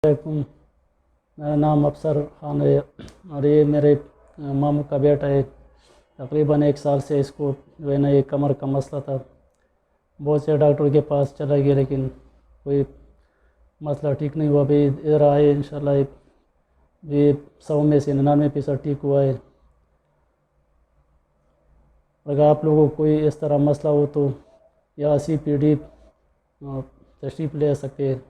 वालेकुम। मेरा नाम अफसर ख़ान है और ये मेरे मामू का बेटा है। तकरीबन 1 साल से इसको जो है ना ये कमर का मसला था। बहुत से डॉक्टर के पास चला गया लेकिन कोई मसला ठीक नहीं हुआ। अभी इधर आए इंशाल्लाह ये 100 में से 99% ठीक हुआ है। अगर आप लोगों को कोई इस तरह मसला हो तो या CPD तशरीफ़ ले सकते हैं।